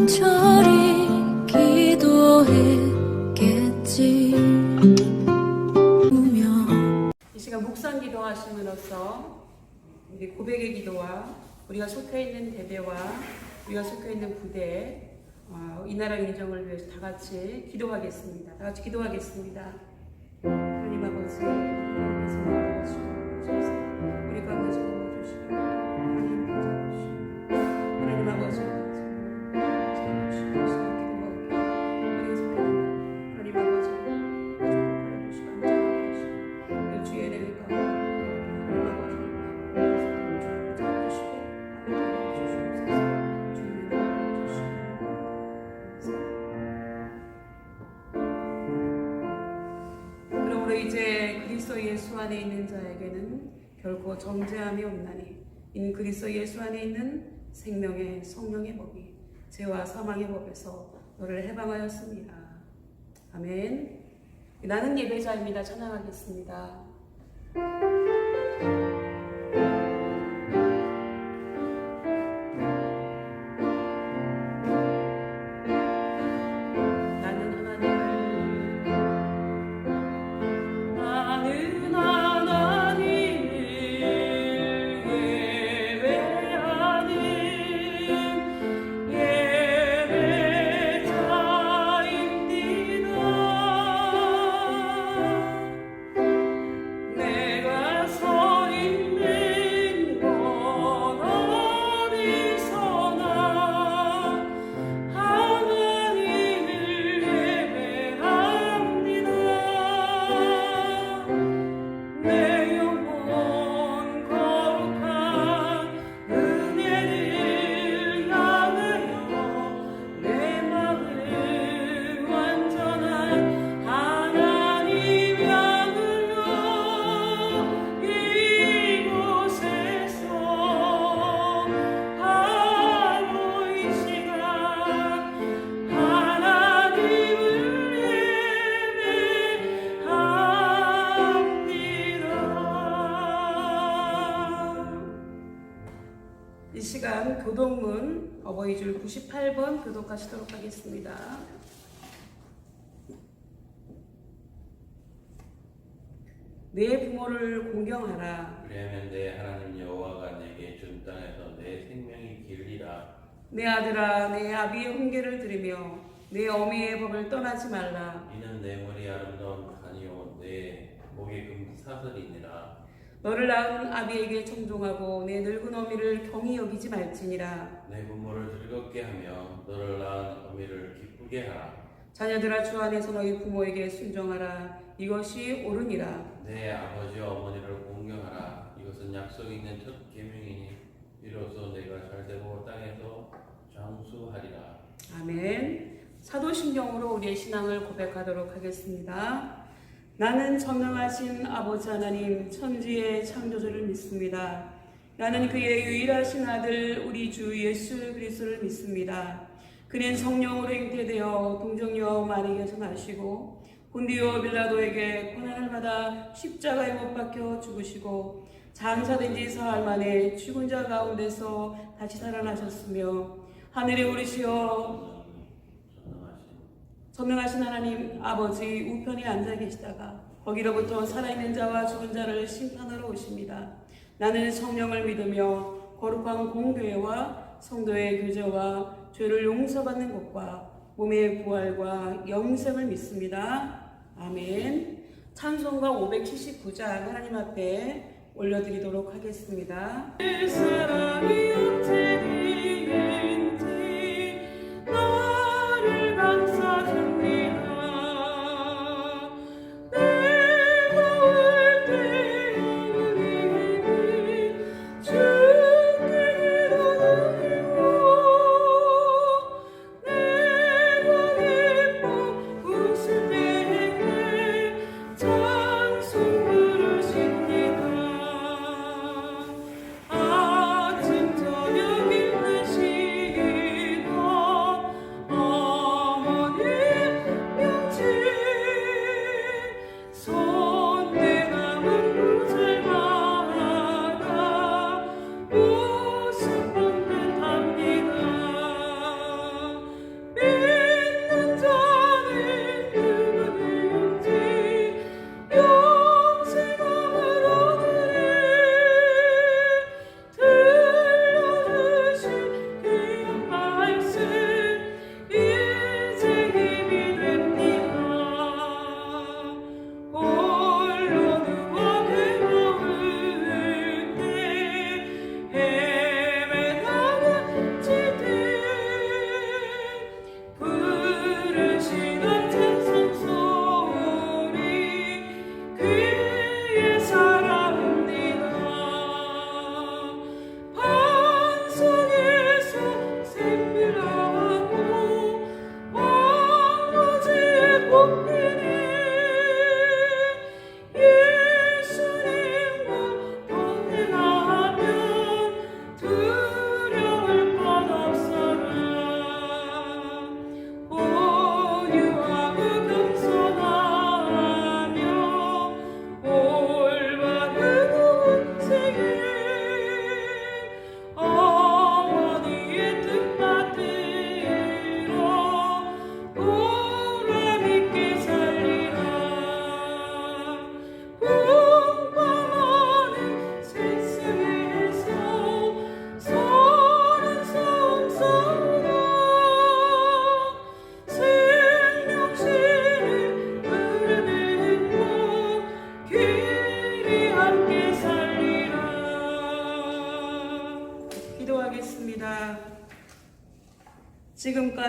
간절히 기도했겠지. 이 시간 묵상 기도하심으로써 우리 고백의 기도와 우리가 속해 있는 대대와 우리가 속해 있는 부대, 이 나라 인정을 위해서 다 같이 기도하겠습니다. 다 같이 기도하겠습니다. 하나님 아버지, 하나님께서 도와주시고 우리 가운데 도와주시고 하나님 아버지, 이제 그리스도 예수 안에 있는 자에게는 결코 정죄함이 없나니 이는 그리스도 예수 안에 있는 생명의 성령의 법이 죄와 사망의 법에서 너를 해방하였습니다. 아멘. 나는 예배자입니다. 찬양하겠습니다. 이 시간 교동문 어버이줄 98번 교독하시도록 하겠습니다. 내 부모를 공경하라. 그러면 내 하나님 여호와가 내게 준 땅에서 내 생명이 길리라. 내 아들아, 내 아비의 훈계를 들으며 내 어미의 법을 떠나지 말라. 이는 내 머리 아름다운 간이요 내 목에 금사슬이니라. 너를 낳은 아비에게 청종하고 내 늙은 어미를 경히 여기지 말지니라. 내 부모를 즐겁게 하며 너를 낳은 어미를 기쁘게 하라. 자녀들아, 주 안에서 너희 부모에게 순종하라. 이것이 옳으니라. 내 아버지와 어머니를 공경하라. 이것은 약속 있는 첫 계명이니 이로써 내가 잘되고 땅에서 장수하리라. 아멘. 사도신경으로 우리의 신앙을 고백하도록 하겠습니다. 나는 전능하신 아버지 하나님 천지의 창조주를 믿습니다. 나는 그의 유일하신 아들 우리 주 예수 그리스도를 믿습니다. 그는 성령으로 잉태되어 동정녀 마리아에서 나시고 본디오 빌라도에게 고난을 받아 십자가에 못 박혀 죽으시고 장사된 지 사흘 만에 죽은 자 가운데서 다시 살아나셨으며 하늘에 오르시어 전능하신 하나님 아버지 우편에 앉아 계시다가 거기로부터 살아있는 자와 죽은 자를 심판하러 오십니다. 나는 성령을 믿으며 거룩한 공교회와 성도의 교제와 죄를 용서받는 것과 몸의 부활과 영생을 믿습니다. 아멘. 찬송가 579장 하나님 앞에 올려드리도록 하겠습니다. 사랑이 어떻게 되는지 나를 감싸줍니다. 아침 저녁 힘드시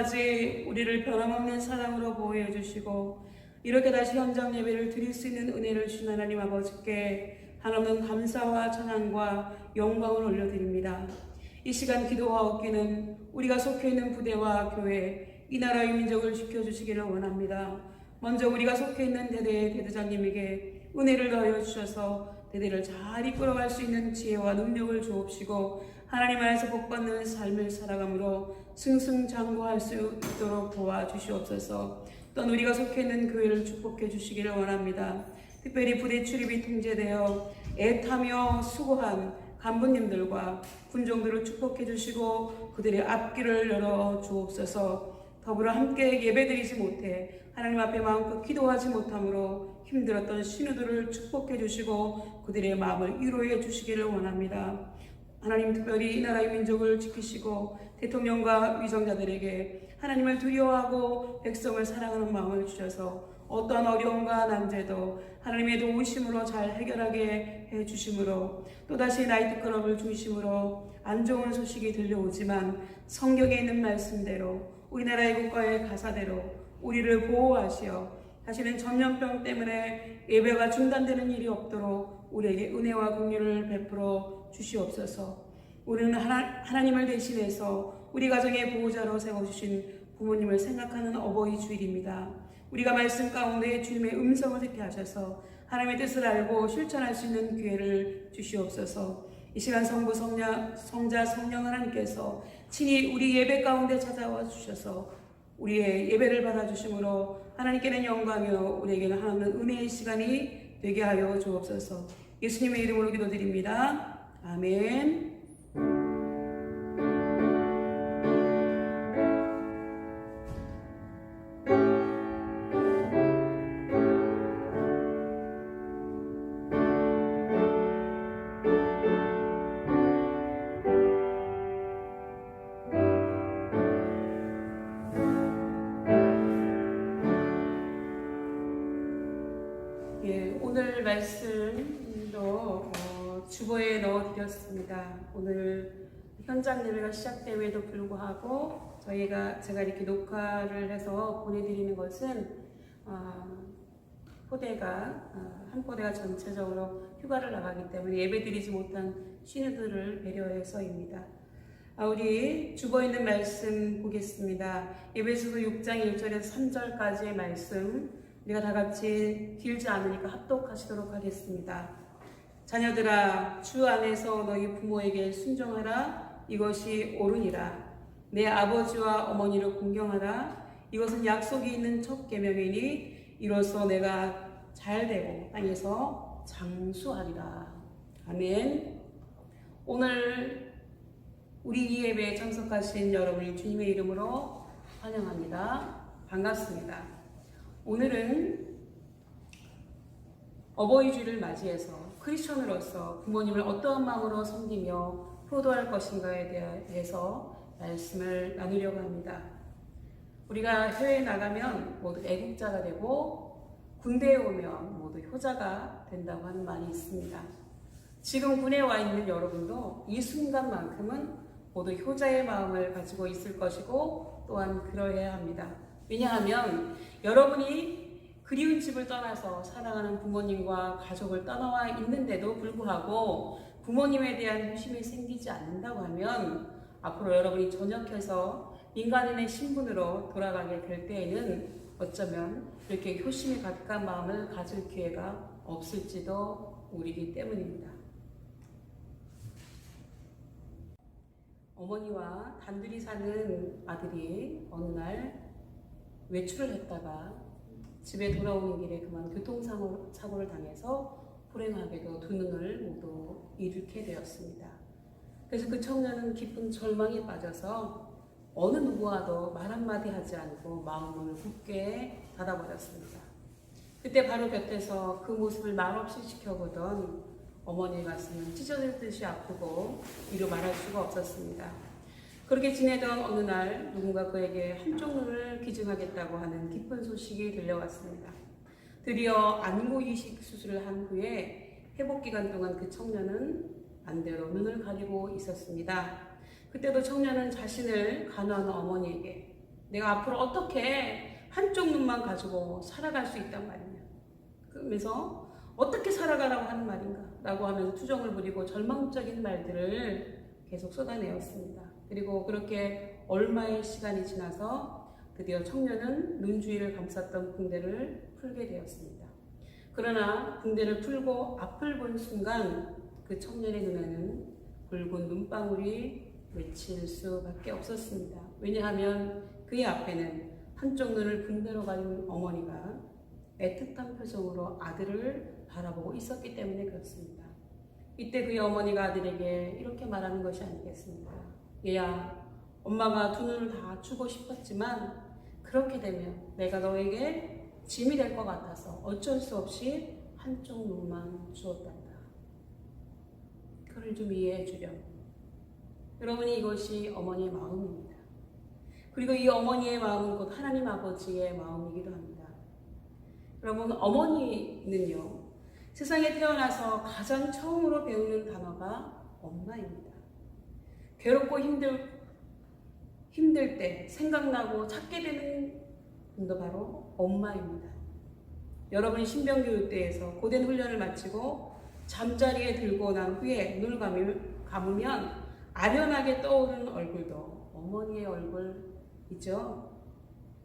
끝까지 우리를 변함없는 사랑으로 보호해 주시고 이렇게 다시 현장 예배를 드릴 수 있는 은혜를 주신 하나님 아버지께 한없는 감사와 찬양과 영광을 올려드립니다. 이 시간 기도하옵기는 우리가 속해 있는 부대와 교회, 이 나라의 민족을 지켜주시기를 원합니다. 먼저 우리가 속해 있는 대대의 대대장님에게 은혜를 더하여 주셔서 대대를 잘 이끌어갈 수 있는 지혜와 능력을 주옵시고 하나님 안에서 복받는 삶을 살아감으로 승승장구할 수 있도록 도와주시옵소서. 또한 우리가 속해 있는 교회를 축복해 주시기를 원합니다. 특별히 부대 출입이 통제되어 애타며 수고한 간부님들과 군종들을 축복해 주시고 그들의 앞길을 열어 주옵소서. 더불어 함께 예배드리지 못해 하나님 앞에 마음껏 기도하지 못함으로 힘들었던 신우들을 축복해 주시고 그들의 마음을 위로해 주시기를 원합니다. 하나님 특별히 이 나라의 민족을 지키시고 대통령과 위정자들에게 하나님을 두려워하고 백성을 사랑하는 마음을 주셔서 어떠한 어려움과 난제도 하나님의 도우심으로 잘 해결하게 해주심으로 또다시 나이트클럽을 중심으로 안 좋은 소식이 들려오지만 성경에 있는 말씀대로 우리나라의 국가의 가사대로 우리를 보호하시어 다시는 전염병 때문에 예배가 중단되는 일이 없도록 우리에게 은혜와 긍휼을 베풀어 주시옵소서. 우리는 하나님을 대신해서 우리 가정의 보호자로 세워주신 부모님을 생각하는 어버이 주일입니다. 우리가 말씀 가운데 주님의 음성을 듣게 하셔서 하나님의 뜻을 알고 실천할 수 있는 기회를 주시옵소서. 이 시간 성부, 성자, 성령 하나님께서 친히 우리 예배 가운데 찾아와 주셔서 우리의 예배를 받아주심으로 하나님께는 영광이요 우리에게는 하나님의 은혜의 시간이 되게 하여 주옵소서. 예수님의 이름으로 기도드립니다. 아멘. 오늘 말씀도 주보에 넣어드렸습니다. 오늘 현장 예배가 시작됨에도 불구하고 제가 이렇게 녹화를 해서 보내드리는 것은 한 포대가 전체적으로 휴가를 나가기 때문에 예배드리지 못한 신우들을 배려해서입니다. 우리 주보에 있는 말씀 보겠습니다. 에베소서 6장 1절에서 3절까지의 말씀 우리가 다 같이 길지 않으니까 합독하시도록 하겠습니다. 자녀들아, 주 안에서 너희 부모에게 순종하라. 이것이 옳으니라. 내 아버지와 어머니를 공경하라. 이것은 약속이 있는 첫 계명이니 이로써 내가 잘되고 땅에서 장수하리라. 아멘. 오늘 우리 이 예배에 참석하신 여러분을 주님의 이름으로 환영합니다. 반갑습니다. 오늘은 어버이 주일을 맞이해서 크리스천으로서 부모님을 어떠한 마음으로 섬기며 효도할 것인가에 대해서 말씀을 나누려고 합니다. 우리가 해외에 나가면 모두 애국자가 되고 군대에 오면 모두 효자가 된다고 하는 말이 있습니다. 지금 군에 와 있는 여러분도 이 순간만큼은 모두 효자의 마음을 가지고 있을 것이고 또한 그러해야 합니다. 왜냐하면 여러분이 그리운 집을 떠나서 사랑하는 부모님과 가족을 떠나와 있는데도 불구하고 부모님에 대한 효심이 생기지 않는다고 하면 앞으로 여러분이 전역해서 민간인의 신분으로 돌아가게 될 때에는 어쩌면 이렇게 효심이 가득한 마음을 가질 기회가 없을지도 모르기 때문입니다. 어머니와 단둘이 사는 아들이 어느 날 외출을 했다가 집에 돌아오는 길에 그만 교통사고를 당해서 불행하게도 두 눈을 모두 잃게 되었습니다. 그래서 그 청년은 깊은 절망에 빠져서 어느 누구와도 말 한마디 하지 않고 마음을 굳게 닫아버렸습니다. 그때 바로 곁에서 그 모습을 말없이 지켜보던 어머니의 가슴은 찢어질 듯이 아프고 이루 말할 수가 없었습니다. 그렇게 지내던 어느 날 누군가 그에게 한쪽 눈을 기증하겠다고 하는 기쁜 소식이 들려왔습니다. 드디어 안구 이식 수술을 한 후에 회복 기간 동안 그 청년은 반대로 눈을 가리고 있었습니다. 그때도 청년은 자신을 간호하는 어머니에게 내가 앞으로 어떻게 한쪽 눈만 가지고 살아갈 수 있단 말이냐. 그러면서 어떻게 살아가라고 하는 말인가 라고 하면서 투정을 부리고 절망적인 말들을 계속 쏟아내었습니다. 그리고 그렇게 얼마의 시간이 지나서 드디어 청년은 눈주위를 감쌌던 붕대를 풀게 되었습니다. 그러나 붕대를 풀고 앞을 본 순간 그 청년의 눈에는 붉은 눈방울이 맺힐 수밖에 없었습니다. 왜냐하면 그의 앞에는 한쪽 눈을 붕대로 가린 어머니가 애틋한 표정으로 아들을 바라보고 있었기 때문에 그렇습니다. 이때 그의 어머니가 아들에게 이렇게 말하는 것이 아니겠습니까? 얘야, 엄마가 두 눈을 다 주고 싶었지만 그렇게 되면 내가 너에게 짐이 될 것 같아서 어쩔 수 없이 한쪽 눈만 주었단다. 그를 좀 이해해 주렴. 여러분이 이것이 어머니의 마음입니다. 그리고 이 어머니의 마음은 곧 하나님 아버지의 마음이기도 합니다. 여러분, 어머니는요, 세상에 태어나서 가장 처음으로 배우는 단어가 엄마입니다. 괴롭고 힘들 때 생각나고 찾게 되는 분도 바로 엄마입니다. 여러분이 신병교육대에서 고된 훈련을 마치고 잠자리에 들고 난 후에 눈을 감으면 아련하게 떠오르는 얼굴도 어머니의 얼굴이죠.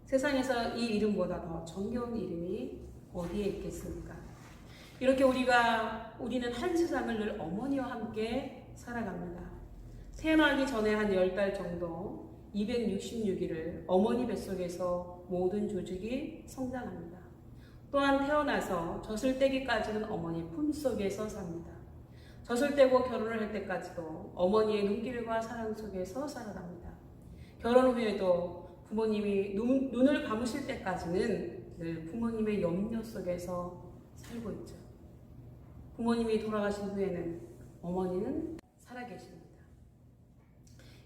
세상에서 이 이름보다 더 정겨운 이름이 어디에 있겠습니까? 이렇게 우리는 한 세상을 늘 어머니와 함께 살아갑니다. 태어나기 전에 한 10달 정도 266일을 어머니 뱃속에서 모든 조직이 성장합니다. 또한 태어나서 젖을 떼기까지는 어머니 품속에서 삽니다. 젖을 떼고 결혼을 할 때까지도 어머니의 눈길과 사랑 속에서 살아갑니다. 결혼 후에도 부모님이 눈을 감으실 때까지는 늘 부모님의 염려 속에서 살고 있죠. 부모님이 돌아가신 후에는 어머니는 살아계십니다.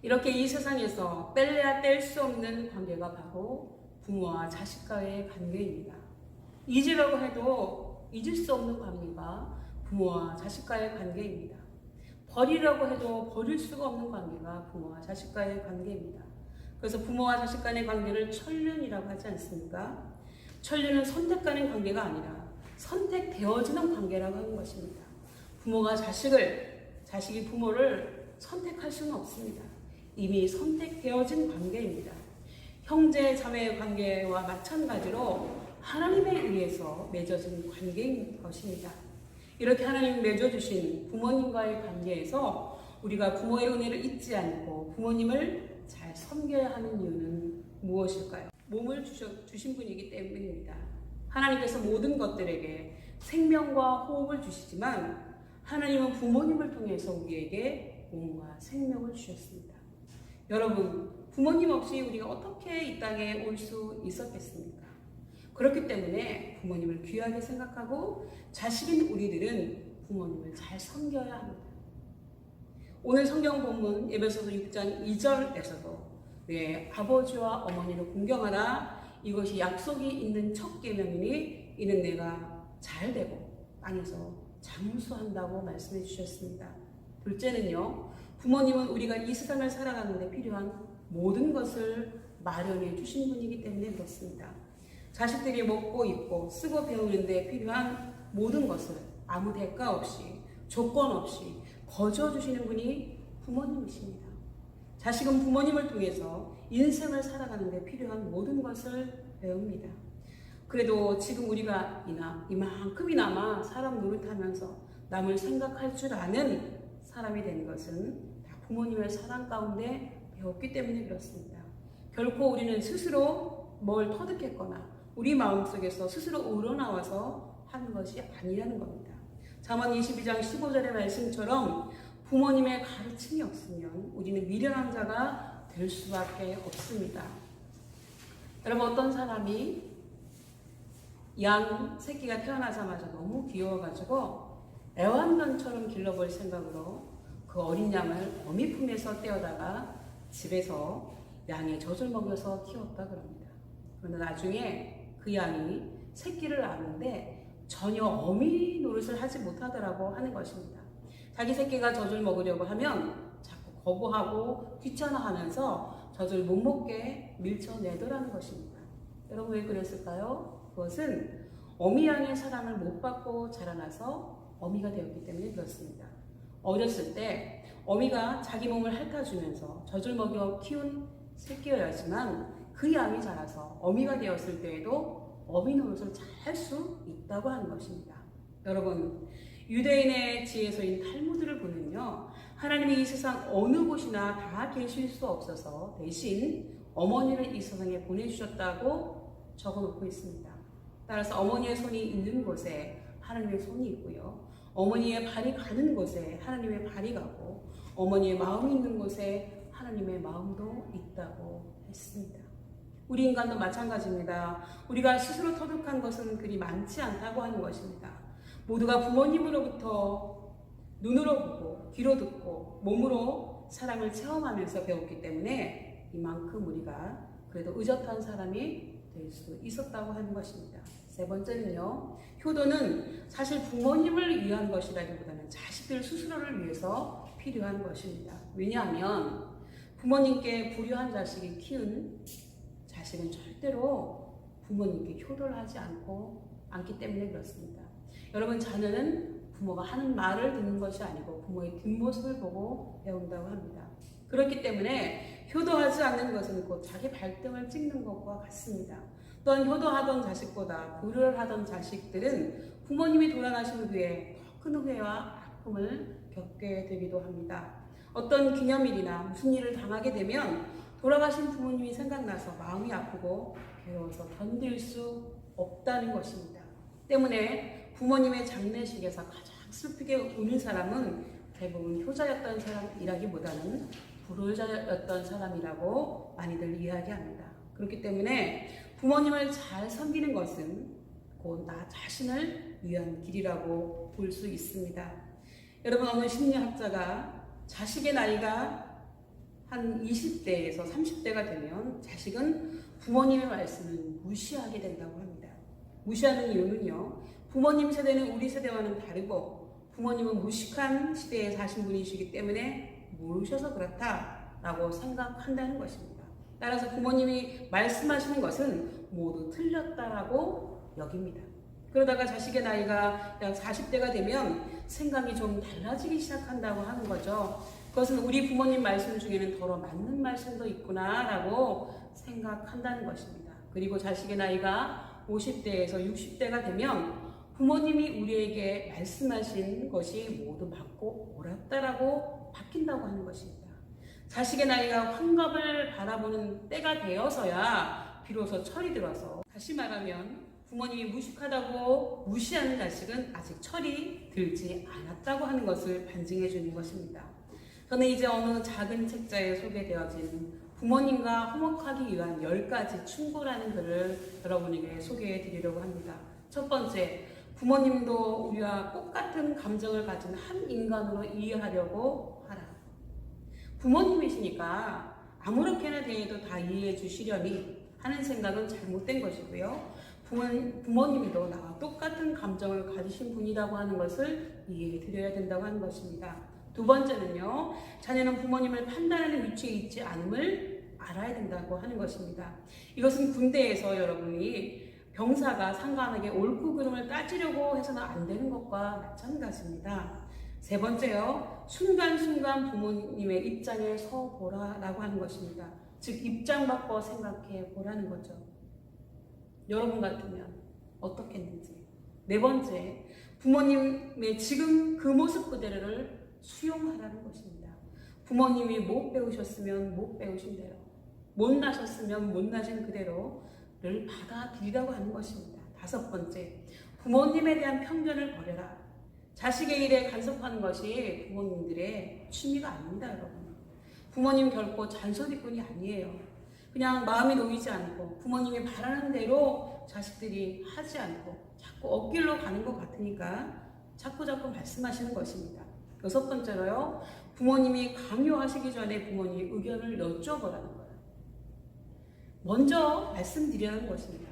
이렇게 이 세상에서 뗄래야 뗄 수 없는 관계가 바로 부모와 자식과의 관계입니다. 잊으려고 해도 잊을 수 없는 관계가 부모와 자식과의 관계입니다. 버리려고 해도 버릴 수가 없는 관계가 부모와 자식과의 관계입니다. 그래서 부모와 자식 간의 관계를 천륜이라고 하지 않습니까? 천륜은 선택하는 관계가 아니라 선택되어지는 관계라고 하는 것입니다. 부모가 자식이 부모를 선택할 수는 없습니다. 이미 선택되어진 관계입니다. 형제 자매의 관계와 마찬가지로 하나님에 의해서 맺어진 관계인 것입니다. 이렇게 하나님이 맺어주신 부모님과의 관계에서 우리가 부모의 은혜를 잊지 않고 부모님을 잘 섬겨야 하는 이유는 무엇일까요? 몸을 주신 분이기 때문입니다. 하나님께서 모든 것들에게 생명과 호흡을 주시지만 하나님은 부모님을 통해서 우리에게 몸과 생명을 주셨습니다. 여러분, 부모님 없이 우리가 어떻게 이 땅에 올 수 있었겠습니까? 그렇기 때문에 부모님을 귀하게 생각하고 자식인 우리들은 부모님을 잘 섬겨야 합니다. 오늘 성경 본문 에베소서 6장 2절에서도 내 아버지와 어머니를 공경하라. 이것이 약속이 있는 첫 계명이니 이는 내가 잘 되고 땅에서 장수한다고 말씀해 주셨습니다. 둘째는요, 부모님은 우리가 이 세상을 살아가는 데 필요한 모든 것을 마련해 주신 분이기 때문에 그렇습니다. 자식들이 먹고 입고 쓰고 배우는 데 필요한 모든 것을 아무 대가 없이 조건 없이 거저 주시는 분이 부모님이십니다. 자식은 부모님을 통해서 인생을 살아가는 데 필요한 모든 것을 배웁니다. 그래도 지금 우리가 이만큼이나마 사람 노릇하면서 남을 생각할 줄 아는 사람이 된 것은 다 부모님의 사랑 가운데 배웠기 때문에 그렇습니다. 결코 우리는 스스로 뭘 터득했거나 우리 마음속에서 스스로 우러나와서 하는 것이 아니라는 겁니다. 잠언 22장 15절의 말씀처럼 부모님의 가르침이 없으면 우리는 미련한 자가 될 수밖에 없습니다. 여러분, 어떤 사람이 양 새끼가 태어나자마자 너무 귀여워가지고 애완견처럼 길러볼 생각으로 그 어린 양을 어미 품에서 떼어다가 집에서 양의 젖을 먹여서 키웠다 그럽니다. 그런데 나중에 그 양이 새끼를 낳는데 전혀 어미 노릇을 하지 못하더라고 하는 것입니다. 자기 새끼가 젖을 먹으려고 하면 자꾸 거부하고 귀찮아하면서 젖을 못 먹게 밀쳐내더라는 것입니다. 여러분 왜 그랬을까요? 그것은 어미 양의 사랑을 못 받고 자라나서 어미가 되었기 때문에 그렇습니다. 어렸을 때 어미가 자기 몸을 핥아주면서 젖을 먹여 키운 새끼여야지만 그 양이 자라서 어미가 되었을 때에도 어미 노릇을 잘 할 수 있다고 하는 것입니다. 여러분, 유대인의 지혜서인 탈무드를 보면요, 하나님이 이 세상 어느 곳이나 다 계실 수 없어서 대신 어머니를 이 세상에 보내주셨다고 적어놓고 있습니다. 따라서 어머니의 손이 있는 곳에 하나님의 손이 있고요, 어머니의 발이 가는 곳에 하나님의 발이 가고, 어머니의 마음이 있는 곳에 하나님의 마음도 있다고 했습니다. 우리 인간도 마찬가지입니다. 우리가 스스로 터득한 것은 그리 많지 않다고 하는 것입니다. 모두가 부모님으로부터 눈으로 보고 귀로 듣고 몸으로 사랑을 체험하면서 배웠기 때문에 이만큼 우리가 그래도 의젓한 사람이 될 수 있었다고 하는 것입니다. 세 번째는요, 효도는 사실 부모님을 위한 것이라기보다는 자식들 스스로를 위해서 필요한 것입니다. 왜냐하면 부모님께 불효한 자식이 키운 자식은 절대로 부모님께 효도를 하지 않기 때문에 그렇습니다. 여러분, 자녀는 부모가 하는 말을 듣는 것이 아니고 부모의 뒷모습을 보고 배운다고 합니다. 그렇기 때문에 효도하지 않는 것은 곧 자기 발등을 찍는 것과 같습니다. 또한 효도하던 자식보다 불효를 하던 자식들은 부모님이 돌아가신 후에 더 큰 후회와 아픔을 겪게 되기도 합니다. 어떤 기념일이나 무슨 일을 당하게 되면 돌아가신 부모님이 생각나서 마음이 아프고 괴로워서 견딜 수 없다는 것입니다. 때문에 부모님의 장례식에서 가장 슬프게 우는 사람은 대부분 효자였던 사람이라기보다는 불효자였던 사람이라고 많이들 이야기합니다. 그렇기 때문에 부모님을 잘 섬기는 것은 곧 나 자신을 위한 길이라고 볼 수 있습니다. 여러분, 어느 심리학자가 자식의 나이가 한 20대에서 30대가 되면 자식은 부모님의 말씀을 무시하게 된다고 합니다. 무시하는 이유는요, 부모님 세대는 우리 세대와는 다르고 부모님은 무식한 시대에 사신 분이시기 때문에 모르셔서 그렇다라고 생각한다는 것입니다. 따라서 부모님이 말씀하시는 것은 모두 틀렸다라고 여깁니다. 그러다가 자식의 나이가 약 40대가 되면 생각이 좀 달라지기 시작한다고 하는 거죠. 그것은 우리 부모님 말씀 중에는 더러 맞는 말씀도 있구나라고 생각한다는 것입니다. 그리고 자식의 나이가 50대에서 60대가 되면 부모님이 우리에게 말씀하신 것이 모두 맞고 옳았다라고 바뀐다고 하는 것입니다. 자식의 나이가 환갑을 바라보는 때가 되어서야 비로소 철이 들어서, 다시 말하면 부모님이 무식하다고 무시하는 자식은 아직 철이 들지 않았다고 하는 것을 반증해 주는 것입니다. 저는 이제 어느 작은 책자에 소개되어진 부모님과 화목하기 위한 10가지 충고라는 글을 여러분에게 소개해 드리려고 합니다. 첫 번째, 부모님도 우리와 똑같은 감정을 가진 한 인간으로 이해하려고 하라. 부모님이시니까 아무렇게나 대해도 다 이해해 주시려니 하는 생각은 잘못된 것이고요. 부모님도 나와 똑같은 감정을 가지신 분이라고 하는 것을 이해해 드려야 된다고 하는 것입니다. 두 번째는요, 자녀는 부모님을 판단하는 위치에 있지 않음을 알아야 된다고 하는 것입니다. 이것은 군대에서 여러분이 병사가 상관에게 옳고 그름을 따지려고 해서는 안 되는 것과 마찬가지입니다. 세 번째요, 순간순간 부모님의 입장에 서 보라라고 하는 것입니다. 즉, 입장 바꿔 생각해 보라는 거죠. 여러분 같으면 어떻겠는지. 네 번째, 부모님의 지금 그 모습 그대로를 수용하라는 것입니다. 부모님이 못 배우셨으면 못 배우신 대로, 못 나셨으면 못 나신 그대로를 받아들이라고 하는 것입니다. 다섯 번째, 부모님에 대한 편견을 버려라. 자식의 일에 간섭하는 것이 부모님들의 취미가 아닙니다, 여러분. 부모님 결코 잔소리꾼이 아니에요. 그냥 마음이 놓이지 않고 부모님이 바라는 대로 자식들이 하지 않고 자꾸 엇길로 가는 것 같으니까 자꾸 말씀하시는 것입니다. 여섯 번째로요, 부모님이 강요하시기 전에 부모님 의견을 여쭤보라는 거예요. 먼저 말씀드리라는 것입니다.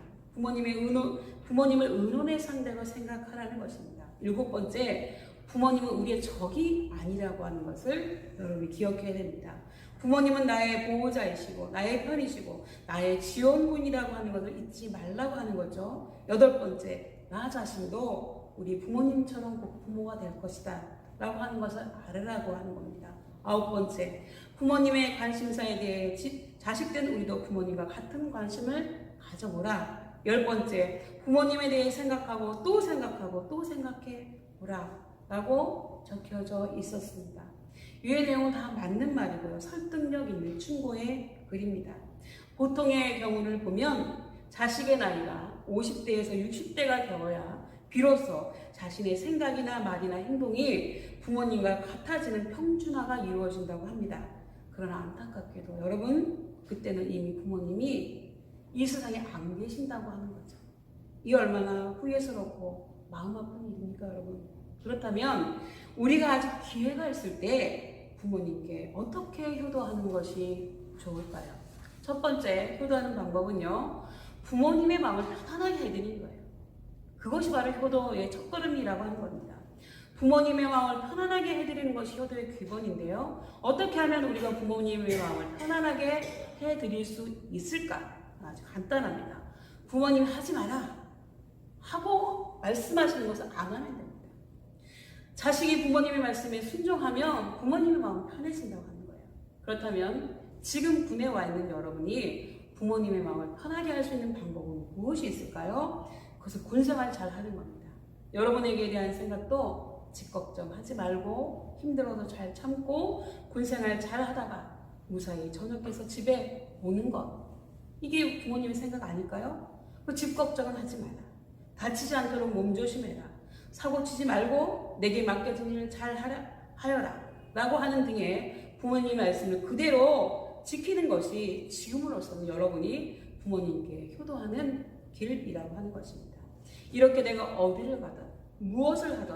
부모님을 의논의 상대로 생각하라는 것입니다. 일곱 번째, 부모님은 우리의 적이 아니라고 하는 것을 여러분이 기억해야 됩니다. 부모님은 나의 보호자이시고 나의 편이시고 나의 지원군이라고 하는 것을 잊지 말라고 하는 거죠. 8번째, 나 자신도 우리 부모님처럼 꼭 부모가 될 것이다 라고 하는 것을 알으라고 하는 겁니다. 9번째, 부모님의 관심사에 대해 자식된 우리도 부모님과 같은 관심을 가져보라. 10번째, 부모님에 대해 생각하고 또 생각하고 또 생각해 보라 라고 적혀져 있었습니다. 위의 내용은 다 맞는 말이고요. 설득력 있는 충고의 글입니다. 보통의 경우를 보면 자식의 나이가 50대에서 60대가 되어야 비로소 자신의 생각이나 말이나 행동이 부모님과 같아지는 평준화가 이루어진다고 합니다. 그러나 안타깝게도 여러분, 그때는 이미 부모님이 이 세상에 안 계신다고 하는 거죠. 이 얼마나 후회스럽고 마음 아픈 일입니까, 여러분? 그렇다면 우리가 아직 기회가 있을 때 부모님께 어떻게 효도하는 것이 좋을까요? 첫 번째 효도하는 방법은요, 부모님의 마음을 편안하게 해드리는 거예요. 그것이 바로 효도의 첫걸음이라고 하는 겁니다. 부모님의 마음을 편안하게 해드리는 것이 효도의 기본인데요. 어떻게 하면 우리가 부모님의 마음을 편안하게 해드릴 수 있을까? 아주 간단합니다. 부모님 하지 마라 하고 말씀하시는 것을 안 하면 됩니다. 자식이 부모님의 말씀에 순종하면 부모님의 마음이 편해진다고 하는 거예요. 그렇다면 지금 군에 와 있는 여러분이 부모님의 마음을 편하게 할 수 있는 방법은 무엇이 있을까요? 그것은 군생활 잘 하는 겁니다. 여러분에게 대한 생각도 집 걱정하지 말고 힘들어도 잘 참고 군생활 잘 하다가 무사히 전역해서 집에 오는 것. 이게 부모님의 생각 아닐까요? 그 집 걱정은 하지 마라. 다치지 않도록 몸조심해라. 사고 치지 말고 내게 맡겨진 일을 잘 하여라 라고 하는 등의 부모님의 말씀을 그대로 지키는 것이 지금으로서는 여러분이 부모님께 효도하는 길이라고 하는 것입니다. 이렇게 내가 어디를 가든 무엇을 하든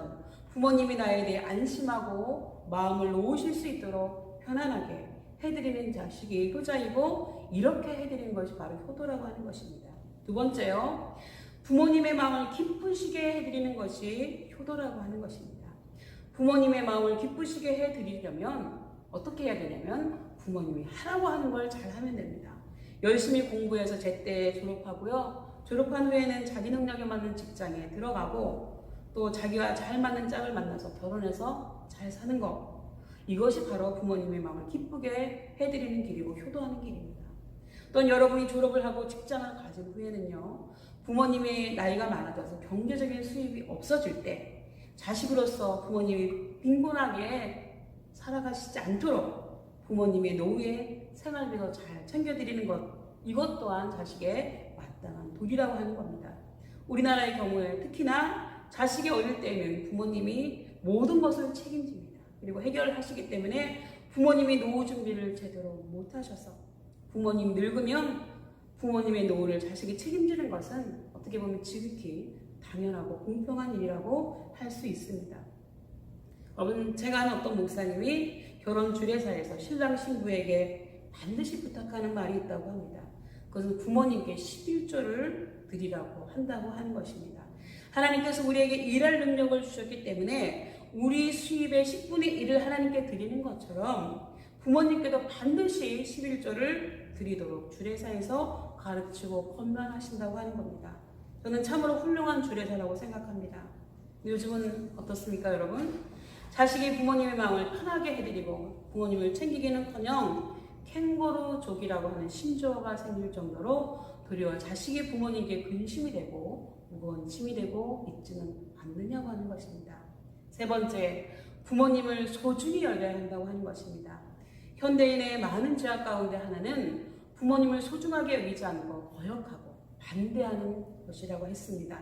부모님이 나에 대해 안심하고 마음을 놓으실 수 있도록 편안하게 해드리는 자식이 효자이고, 이렇게 해드리는 것이 바로 효도라고 하는 것입니다. 두 번째요, 부모님의 마음을 기쁘시게 해드리는 것이 효도라고 하는 것입니다. 부모님의 마음을 기쁘시게 해드리려면 어떻게 해야 되냐면 부모님이 하라고 하는 걸 잘하면 됩니다. 열심히 공부해서 제때 졸업하고요. 졸업한 후에는 자기 능력에 맞는 직장에 들어가고 또 자기와 잘 맞는 짝을 만나서 결혼해서 잘 사는 것. 이것이 바로 부모님의 마음을 기쁘게 해드리는 길이고 효도하는 길입니다. 또한 여러분이 졸업을 하고 직장을 가진 후에는요, 부모님의 나이가 많아져서 경제적인 수입이 없어질 때 자식으로서 부모님이 빈곤하게 살아가시지 않도록 부모님의 노후에 생활비도 잘 챙겨드리는 것, 이것 또한 자식의 마땅한 도리라고 하는 겁니다. 우리나라의 경우에 특히나 자식이 어릴 때에는 부모님이 모든 것을 책임집니다. 그리고 해결하시기 때문에 부모님이 노후 준비를 제대로 못하셔서 부모님 늙으면 부모님의 노후를 자식이 책임지는 것은 어떻게 보면 지극히 당연하고 공평한 일이라고 할 수 있습니다. 여러분, 제가 아는 어떤 목사님이 결혼 주례사에서 신랑 신부에게 반드시 부탁하는 말이 있다고 합니다. 그것은 부모님께 11조를 드리라고 한다고 하는 것입니다. 하나님께서 우리에게 일할 능력을 주셨기 때문에 우리 수입의 10분의 1을 하나님께 드리는 것처럼 부모님께도 반드시 11조를 드리도록 주례사에서 가르치고 권면하신다고 하는 겁니다. 저는 참으로 훌륭한 주례사라고 생각합니다. 요즘은 어떻습니까, 여러분? 자식이 부모님의 마음을 편하게 해드리고 부모님을 챙기기는커녕 캥거루족이라고 하는 신조어가 생길 정도로 도리어 자식이 부모님께 근심이 되고 무거운 짐이 되고 있지는 않느냐고 하는 것입니다. 세 번째, 부모님을 소중히 여겨야 한다고 하는 것입니다. 현대인의 많은 죄악 가운데 하나는 부모님을 소중하게 여기지 않고 거역하고 반대하는 것이라고 했습니다.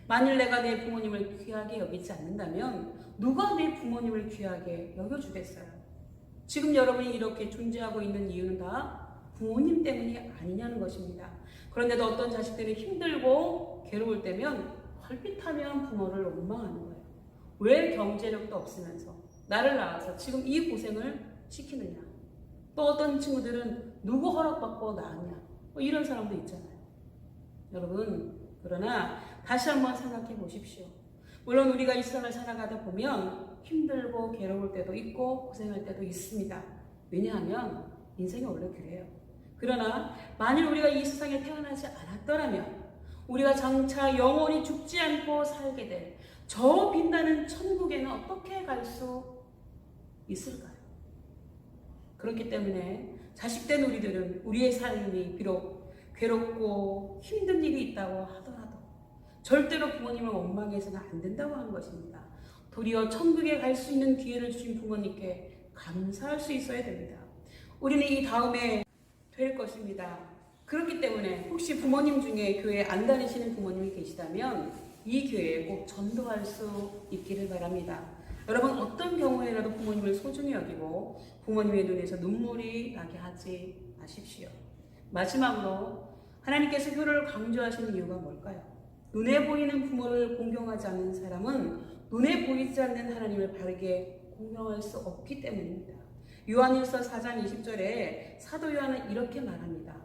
만일 내가 내 부모님을 귀하게 여기지 않는다면 누가 내 부모님을 귀하게 여겨주겠어요? 지금 여러분이 이렇게 존재하고 있는 이유는 다 부모님 때문이 아니냐는 것입니다. 그런데도 어떤 자식들이 힘들고 괴로울 때면 헐빛하면 부모를 원망하는 거예요. 왜 경제력도 없으면서 나를 낳아서 지금 이 고생을 시키느냐. 또 어떤 친구들은 누구 허락받고 낳았냐. 뭐 이런 사람도 있잖아요. 여러분, 그러나 다시 한번 생각해 보십시오. 물론 우리가 이 세상을 살아가다 보면 힘들고 괴로울 때도 있고 고생할 때도 있습니다. 왜냐하면 인생이 원래 그래요. 그러나 만일 우리가 이 세상에 태어나지 않았더라면 우리가 장차 영원히 죽지 않고 살게 될 저 빛나는 천국에는 어떻게 갈 수 있을까요? 그렇기 때문에 자식된 우리들은 우리의 삶이 비록 괴롭고 힘든 일이 있다고 하더라도 절대로 부모님을 원망해서는 안 된다고 하는 것입니다. 도리어 천국에 갈 수 있는 기회를 주신 부모님께 감사할 수 있어야 됩니다. 우리는 이 다음에 될 것입니다. 그렇기 때문에 혹시 부모님 중에 교회 안 다니시는 부모님이 계시다면 이 교회에 꼭 전도할 수 있기를 바랍니다. 여러분 어떤 경우에라도 부모님을 소중히 여기고 부모님의 눈에서 눈물이 나게 하지 마십시오. 마지막으로 하나님께서 효를 강조하시는 이유가 뭘까요? 눈에 보이는 부모를 공경하지 않는 사람은 눈에 보이지 않는 하나님을 바르게 공경할 수 없기 때문입니다. 요한일서 4장 20절에 사도 요한은 이렇게 말합니다.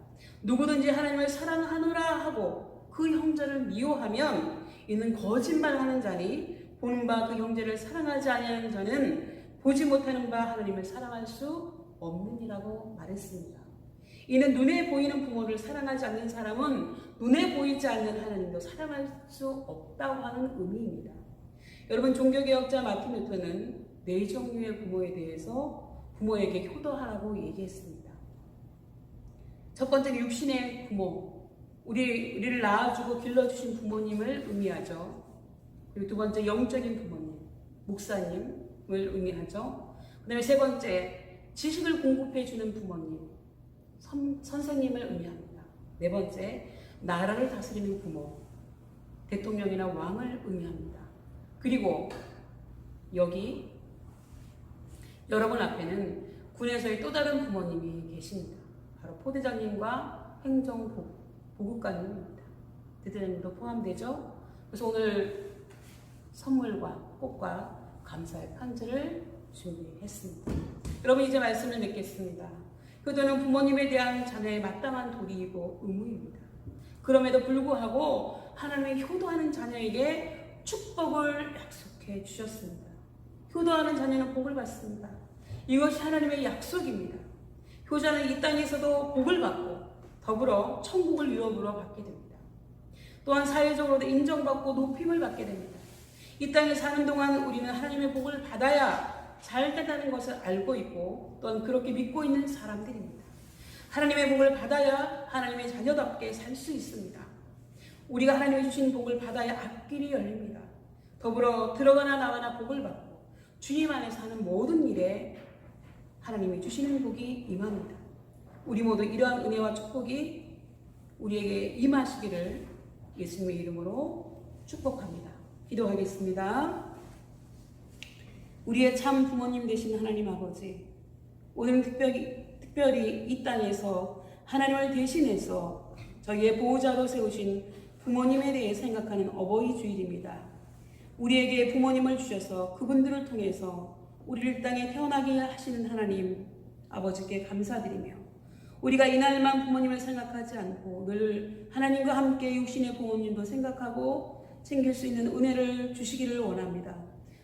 누구든지 하나님을 사랑하노라 하고 그 형제를 미워하면 이는 거짓말하는 자니 보는 바 그 형제를 사랑하지 아니하는 자는 보지 못하는 바 하나님을 사랑할 수 없느니라고 말했습니다. 이는 눈에 보이는 부모를 사랑하지 않는 사람은 눈에 보이지 않는 하나님도 사랑할 수 없다고 하는 의미입니다. 여러분 종교개혁자 마틴 루터는 네 종류의 부모에 대해서 부모에게 효도하라고 얘기했습니다. 첫 번째는 육신의 부모, 우리를 낳아주고 길러주신 부모님을 의미하죠. 그리고 두 번째 영적인 부모님, 목사님을 의미하죠. 그 다음에 세 번째 지식을 공급해주는 부모님, 선생님을 의미합니다. 네 번째 나라를 다스리는 부모, 대통령이나 왕을 의미합니다. 그리고 여기 여러분 앞에는 군에서의 또 다른 부모님이 계십니다. 바로 포대장님과 행정보급관님입니다. 대대장님도 포함되죠. 그래서 오늘 선물과 꽃과 감사의 편지를 준비했습니다. 여러분 이제 말씀을 맺겠습니다. 효도는 부모님에 대한 자녀의 마땅한 도리이고 의무입니다. 그럼에도 불구하고 하나님의 효도하는 자녀에게 축복을 약속해 주셨습니다. 효도하는 자녀는 복을 받습니다. 이것이 하나님의 약속입니다. 효자는 이 땅에서도 복을 받고 더불어 천국을 유업으로 받게 됩니다. 또한 사회적으로도 인정받고 높임을 받게 됩니다. 이 땅에 사는 동안 우리는 하나님의 복을 받아야 잘 된다는 것을 알고 있고 또한 그렇게 믿고 있는 사람들입니다. 하나님의 복을 받아야 하나님의 자녀답게 살 수 있습니다. 우리가 하나님이 주신 복을 받아야 앞길이 열립니다. 더불어 들어가나 나가나 복을 받고 주님 안에서 하는 모든 일에 하나님이 주시는 복이 임합니다. 우리 모두 이러한 은혜와 축복이 우리에게 임하시기를 예수님의 이름으로 축복합니다. 기도하겠습니다. 우리의 참 부모님 되신 하나님 아버지, 오늘 특별히 이 땅에서 하나님을 대신해서 저희의 보호자로 세우신 부모님에 대해 생각하는 어버이 주일입니다. 우리에게 부모님을 주셔서 그분들을 통해서 우리를 땅에 태어나게 하시는 하나님 아버지께 감사드리며 우리가 이날만 부모님을 생각하지 않고 늘 하나님과 함께 육신의 부모님도 생각하고 챙길 수 있는 은혜를 주시기를 원합니다.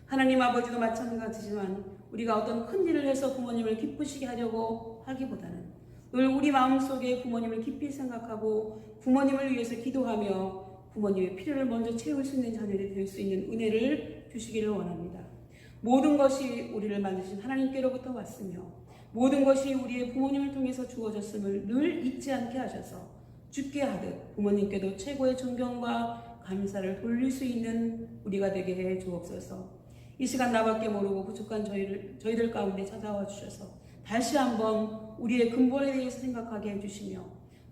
하나님 아버지도 마찬가지지만 우리가 어떤 큰 일을 해서 부모님을 기쁘시게 하려고 하기보다는 늘 우리 마음속에 부모님을 깊이 생각하고 부모님을 위해서 기도하며 부모님의 필요를 먼저 채울 수 있는 자녀들이 될 수 있는 은혜를 주시기를 원합니다. 모든 것이 우리를 만드신 하나님께로부터 왔으며 모든 것이 우리의 부모님을 통해서 주어졌음을 늘 잊지 않게 하셔서 죽게 하듯 부모님께도 최고의 존경과 감사를 돌릴 수 있는 우리가 되게 해 주옵소서. 이 시간 나밖에 모르고 부족한 저희들 가운데 찾아와 주셔서 다시 한번 우리의 근본에 대해서 생각하게 해주시며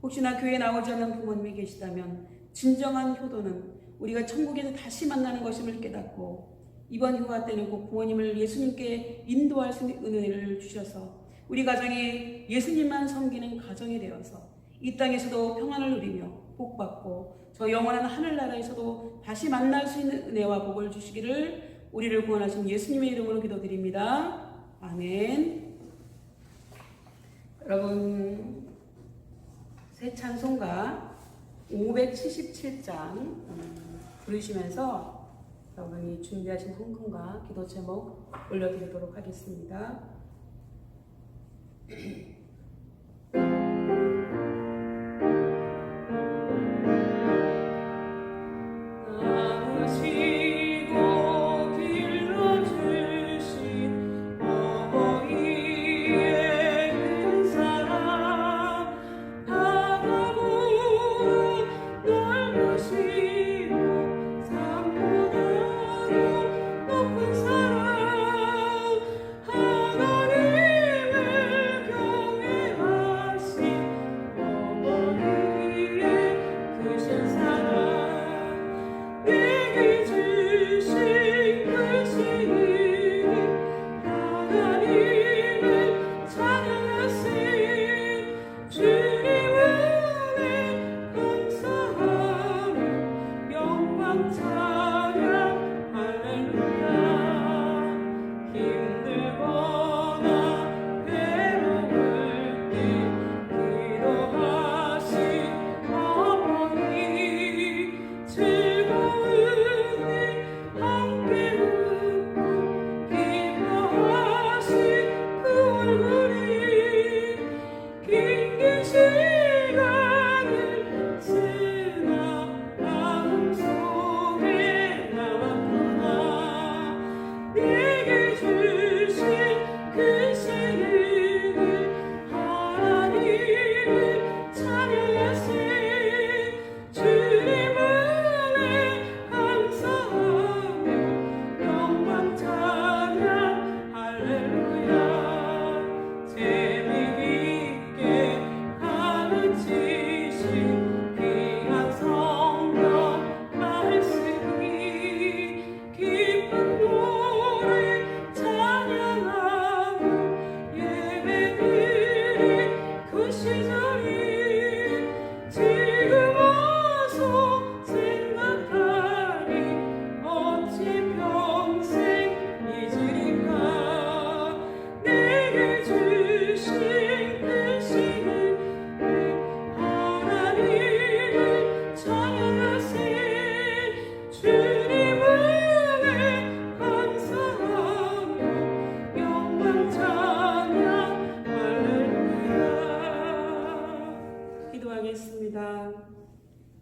혹시나 교회에 나오지 않는 부모님이 계시다면 진정한 효도는 우리가 천국에서 다시 만나는 것임을 깨닫고 이번 휴가 때는 꼭 부모님을 예수님께 인도할 수 있는 은혜를 주셔서 우리 가정이 예수님만 섬기는 가정이 되어서 이 땅에서도 평안을 누리며 복받고 저 영원한 하늘나라에서도 다시 만날 수 있는 은혜와 복을 주시기를 우리를 구원하신 예수님의 이름으로 기도드립니다. 아멘. 여러분 새 찬송가 577장 부르시면서 여러분이 준비하신 헌금과 기도 제목 올려드리도록 하겠습니다.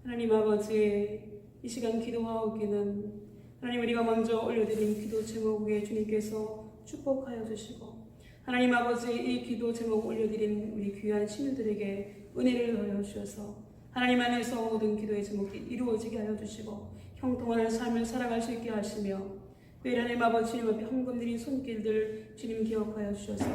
하나님 아버지, 이 시간 기도하오기는 하나님 우리가 먼저 올려드린 기도 제목 위에 주님께서 축복하여 주시고, 하나님 아버지 이 기도 제목 올려드린 우리 귀한 시민들에게 은혜를 더하여 주셔서 하나님 안에서 모든 기도의 제목이 이루어지게 하여 주시고 형통한 삶을 살아갈 수 있게 하시며, 그 하나님 아버지 주님 앞에 헌금 드린 손길들 주님 기억하여 주셔서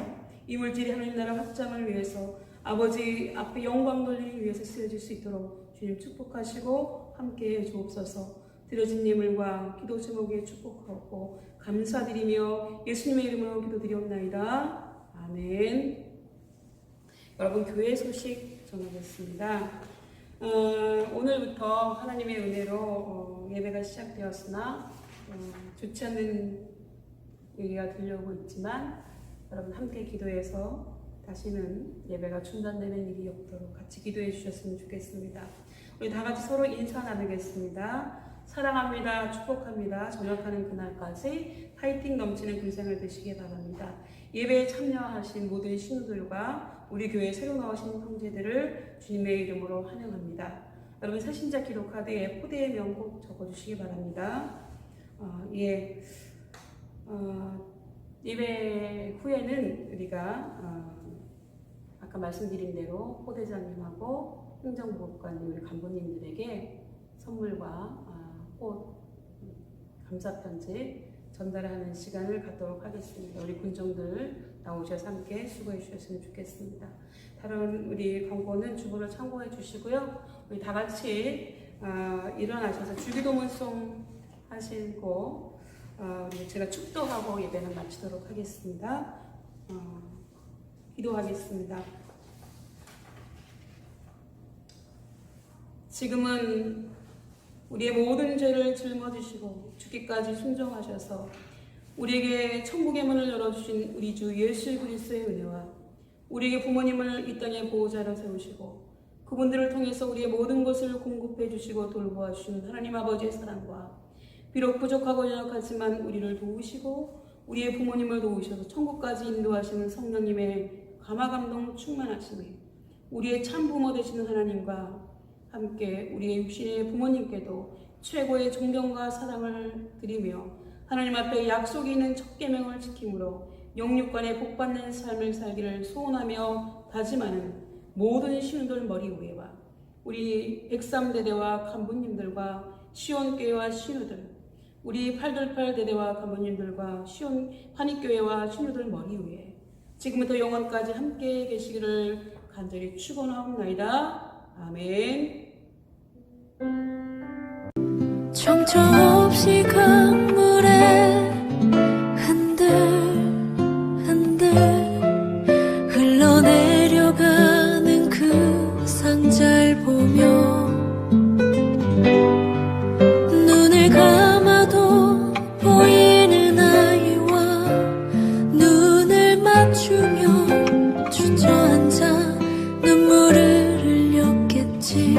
이 물질이 하나님 나라 확장을 위해서 아버지 앞에 영광 돌리기 위해서 쓰여질 수 있도록 주님 축복하시고 함께해 주옵소서. 드려진 예물과 기도 제목에 축복하고 감사드리며 예수님의 이름으로 기도드리옵나이다. 아멘. 여러분, 교회 소식 전하겠습니다. 오늘부터 하나님의 은혜로 예배가 시작되었으나 좋지 않는 얘기가 들려오고 있지만 여러분 함께 기도해서 다시는 예배가 중단되는 일이 없도록 같이 기도해 주셨으면 좋겠습니다. 우리 다 같이 서로 인사 나누겠습니다. 사랑합니다. 축복합니다. 전역하는 그날까지 파이팅 넘치는 군생활 되시기 바랍니다. 예배에 참여하신 모든 신우들과 우리 교회 새로 나오신 형제들을 주님의 이름으로 환영합니다. 여러분 새신자 기도카드에 포대의 명곡 적어주시기 바랍니다. 예배 후에는 우리가 아까 말씀드린 대로 포대장님하고 행정복관님, 우리 간부님들에게 선물과 꽃, 감사편지 전달하는 시간을 갖도록 하겠습니다. 우리 군정들 나오셔서 함께 수고해 주셨으면 좋겠습니다. 다른 우리 광고는 주보를 참고해 주시고요. 우리 다 같이 일어나셔서 주기도문송 하시고 제가 축도하고 예배는 마치도록 하겠습니다. 기도하겠습니다. 지금은 우리의 모든 죄를 짊어지시고 죽기까지 순종하셔서 우리에게 천국의 문을 열어주신 우리 주 예수 그리스도의 은혜와 우리에게 부모님을 이 땅의 보호자로 세우시고 그분들을 통해서 우리의 모든 것을 공급해 주시고 돌보아 주신 하나님 아버지의 사랑과 비록 부족하고 연약하지만 우리를 도우시고 우리의 부모님을 도우셔서 천국까지 인도하시는 성령님의 감화감동 충만하심에 우리의 참 부모 되시는 하나님과 함께 우리의 육신의 부모님께도 최고의 존경과 사랑을 드리며 하나님 앞에 약속이 있는 첫 계명을 지킴으로 영육간에 복받는 삶을 살기를 소원하며 다짐하는 모든 신우들 머리 위에와 우리 103대대와 간부님들과 시온교회와 신우들, 우리 828대대와 간부님들과 시온 환희교회와 신우들 머리 위에 지금부터 영원까지 함께 계시기를 간절히 축원하옵나이다. 아멘. 정처 없이 강물에 흔들흔들 흘러내려가는 그 상자를 보며 눈을 감아도 보이는 아이와 눈을 맞추며 주저앉아 눈물을 흘렸겠지.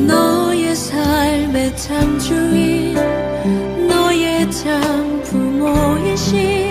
너의 삶의 참 주인, 너의 참 부모이신